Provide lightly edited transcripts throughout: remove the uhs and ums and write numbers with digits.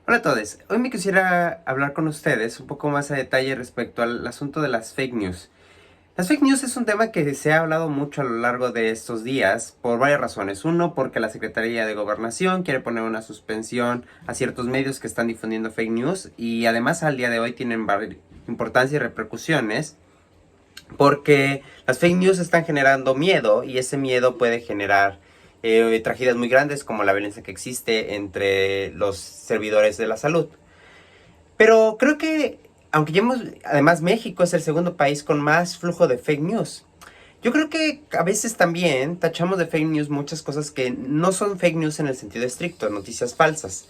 Hola a todos, hoy me quisiera hablar con ustedes un poco más a detalle respecto al asunto de las fake news. Las fake news es un tema que se ha hablado mucho a lo largo de estos días por varias razones. Uno, porque la Secretaría de Gobernación quiere poner una suspensión a ciertos medios que están difundiendo fake news y además al día de hoy tienen importancia y repercusiones porque las fake news están generando miedo y ese miedo puede generar tragedias muy grandes como la violencia que existe entre los servidores de la salud. Pero creo que, aunque ya hemos, además México es el segundo país con más flujo de fake news. Yo creo que a veces también tachamos de fake news muchas cosas que no son fake news en el sentido estricto, noticias falsas.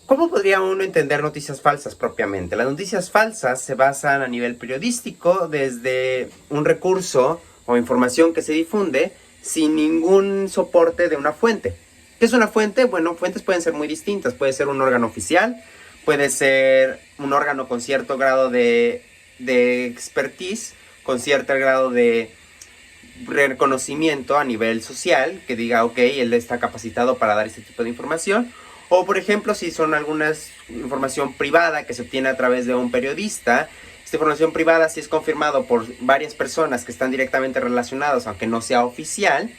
¿Cómo podría uno entender noticias falsas propiamente? Las noticias falsas se basan a nivel periodístico desde un recurso o información que se difunde sin ningún soporte de una fuente. ¿Qué es una fuente? Bueno, fuentes pueden ser muy distintas. Puede ser un órgano oficial, puede ser un órgano con cierto grado de expertise, con cierto grado de reconocimiento a nivel social, que diga, ok, él está capacitado para dar este tipo de información. O por ejemplo, si son algunas información privada que se obtiene a través de un periodista, esta información privada si es confirmado por varias personas que están directamente relacionadas, aunque no sea oficial,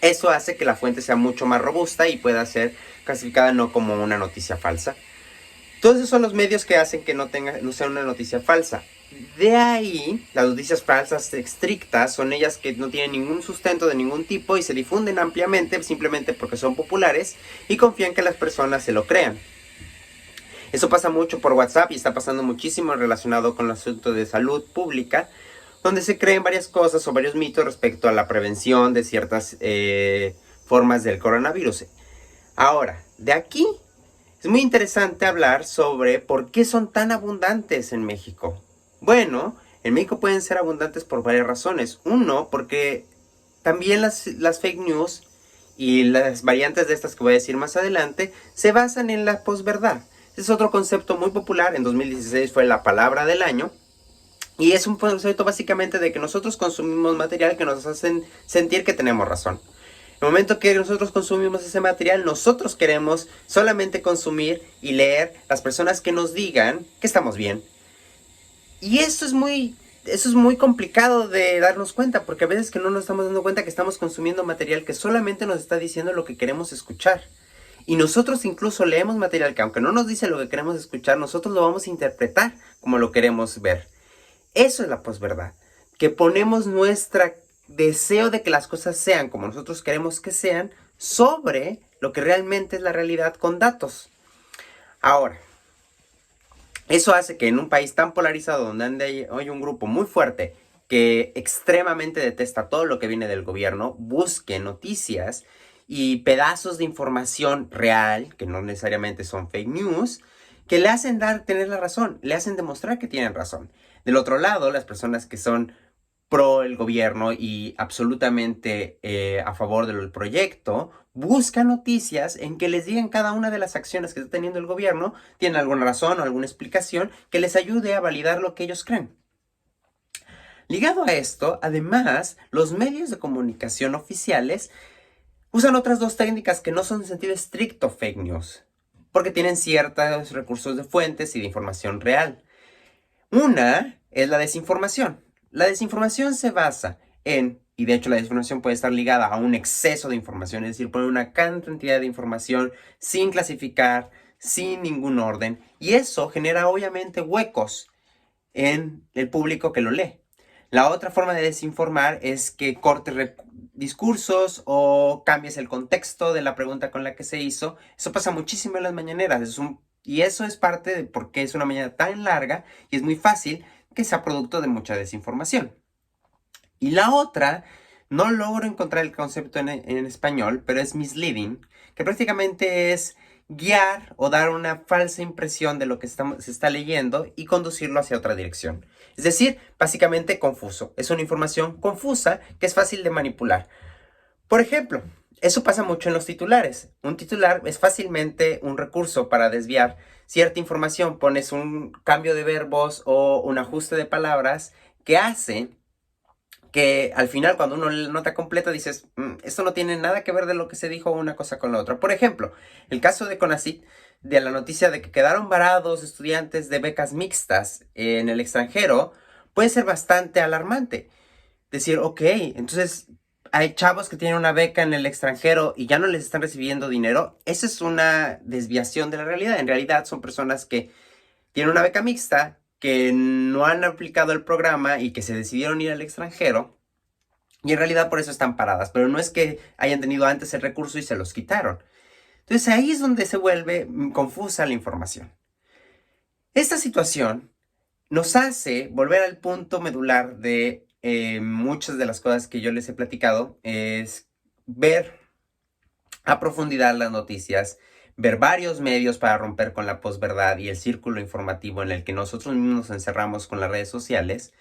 eso hace que la fuente sea mucho más robusta y pueda ser clasificada no como una noticia falsa. Todos esos son los medios que hacen que no sea una noticia falsa. De ahí, las noticias falsas estrictas son ellas que no tienen ningún sustento de ningún tipo y se difunden ampliamente simplemente porque son populares y confían que las personas se lo crean. Eso pasa mucho por WhatsApp y está pasando muchísimo relacionado con el asunto de salud pública, donde se creen varias cosas o varios mitos respecto a la prevención de ciertas formas del coronavirus. Ahora, de aquí es muy interesante hablar sobre por qué son tan abundantes en México. Bueno, en México pueden ser abundantes por varias razones. Uno, porque también las fake news y las variantes de estas que voy a decir más adelante se basan en la posverdad. Este es otro concepto muy popular. En 2016 fue la palabra del año. Y es un concepto básicamente de que nosotros consumimos material que nos hacen sentir que tenemos razón. En el momento que nosotros consumimos ese material, nosotros queremos solamente consumir y leer las personas que nos digan que estamos bien. Y eso es muy complicado de darnos cuenta, porque a veces que no nos estamos dando cuenta que estamos consumiendo material que solamente nos está diciendo lo que queremos escuchar. Y nosotros incluso leemos material que aunque no nos dice lo que queremos escuchar, nosotros lo vamos a interpretar como lo queremos ver. Eso es la posverdad, que ponemos nuestro deseo de que las cosas sean como nosotros queremos que sean sobre lo que realmente es la realidad con datos. Ahora, eso hace que en un país tan polarizado donde hay un grupo muy fuerte que extremadamente detesta todo lo que viene del gobierno, busque noticias y pedazos de información real, que no necesariamente son fake news, que le hacen tener la razón, le hacen demostrar que tienen razón. Del otro lado, las personas que son pro el gobierno y absolutamente a favor del proyecto, buscan noticias en que les digan cada una de las acciones que está teniendo el gobierno, tienen alguna razón o alguna explicación que les ayude a validar lo que ellos creen. Ligado a esto, además, los medios de comunicación oficiales usan otras dos técnicas que no son en sentido estricto fake news, porque tienen ciertos recursos de fuentes y de información real. Una es la desinformación. La desinformación se basa y de hecho la desinformación puede estar ligada a un exceso de información, es decir, poner una gran cantidad de información sin clasificar, sin ningún orden, y eso genera obviamente huecos en el público que lo lee. La otra forma de desinformar es que cortes discursos o cambies el contexto de la pregunta con la que se hizo. Eso pasa muchísimo en las mañaneras. Y eso es parte de por qué es una mañana tan larga y es muy fácil que sea producto de mucha desinformación. Y la otra, no logro encontrar el concepto en español, pero es misleading, que prácticamente es guiar o dar una falsa impresión de lo que se está leyendo y conducirlo hacia otra dirección. Es decir, básicamente confuso. Es una información confusa que es fácil de manipular. Por ejemplo, eso pasa mucho en los titulares. Un titular es fácilmente un recurso para desviar cierta información. Pones un cambio de verbos o un ajuste de palabras que hace que al final cuando uno lee la nota completa dices, esto no tiene nada que ver de lo que se dijo una cosa con la otra. Por ejemplo, el caso de CONACYT, de la noticia de que quedaron varados estudiantes de becas mixtas en el extranjero, puede ser bastante alarmante. Decir, ok, entonces hay chavos que tienen una beca en el extranjero y ya no les están recibiendo dinero. Esa es una desviación de la realidad. En realidad son personas que tienen una beca mixta, que no han aplicado el programa y que se decidieron ir al extranjero. Y en realidad por eso están paradas. Pero no es que hayan tenido antes el recurso y se los quitaron. Entonces ahí es donde se vuelve confusa la información. Esta situación nos hace volver al punto medular de muchas de las cosas que yo les he platicado, es ver a profundidad las noticias, ver varios medios para romper con la posverdad y el círculo informativo en el que nosotros mismos nos encerramos con las redes sociales,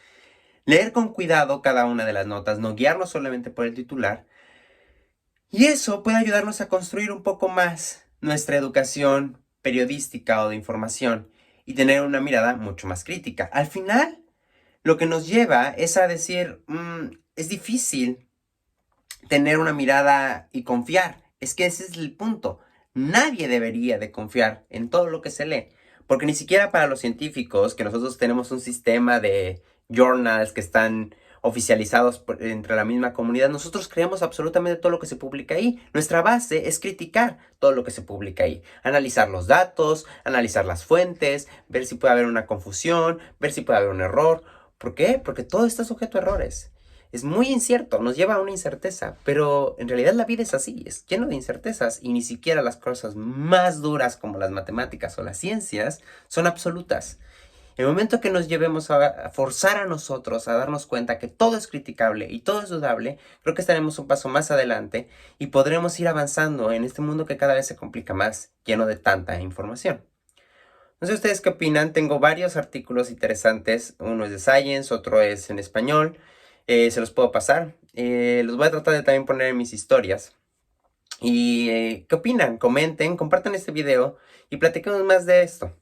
leer con cuidado cada una de las notas, no guiarnos solamente por el titular, y eso puede ayudarnos a construir un poco más nuestra educación periodística o de información y tener una mirada mucho más crítica. Al final, lo que nos lleva es a decir, es difícil tener una mirada y confiar. Es que ese es el punto. Nadie debería de confiar en todo lo que se lee. Porque ni siquiera para los científicos, que nosotros tenemos un sistema de journals que están oficializados entre la misma comunidad, nosotros creemos absolutamente todo lo que se publica ahí. Nuestra base es criticar todo lo que se publica ahí. Analizar los datos, analizar las fuentes, ver si puede haber una confusión, ver si puede haber un error. ¿Por qué? Porque todo está sujeto a errores. Es muy incierto, nos lleva a una incerteza, pero en realidad la vida es así, es lleno de incertezas y ni siquiera las cosas más duras como las matemáticas o las ciencias son absolutas. El momento que nos llevemos a forzar a nosotros a darnos cuenta que todo es criticable y todo es dudable, creo que estaremos un paso más adelante y podremos ir avanzando en este mundo que cada vez se complica más, lleno de tanta información. No sé ustedes qué opinan, tengo varios artículos interesantes, uno es de Science, otro es en español, se los puedo pasar, los voy a tratar de también poner en mis historias. ¿Y qué opinan? Comenten, compartan este video y platiquemos más de esto.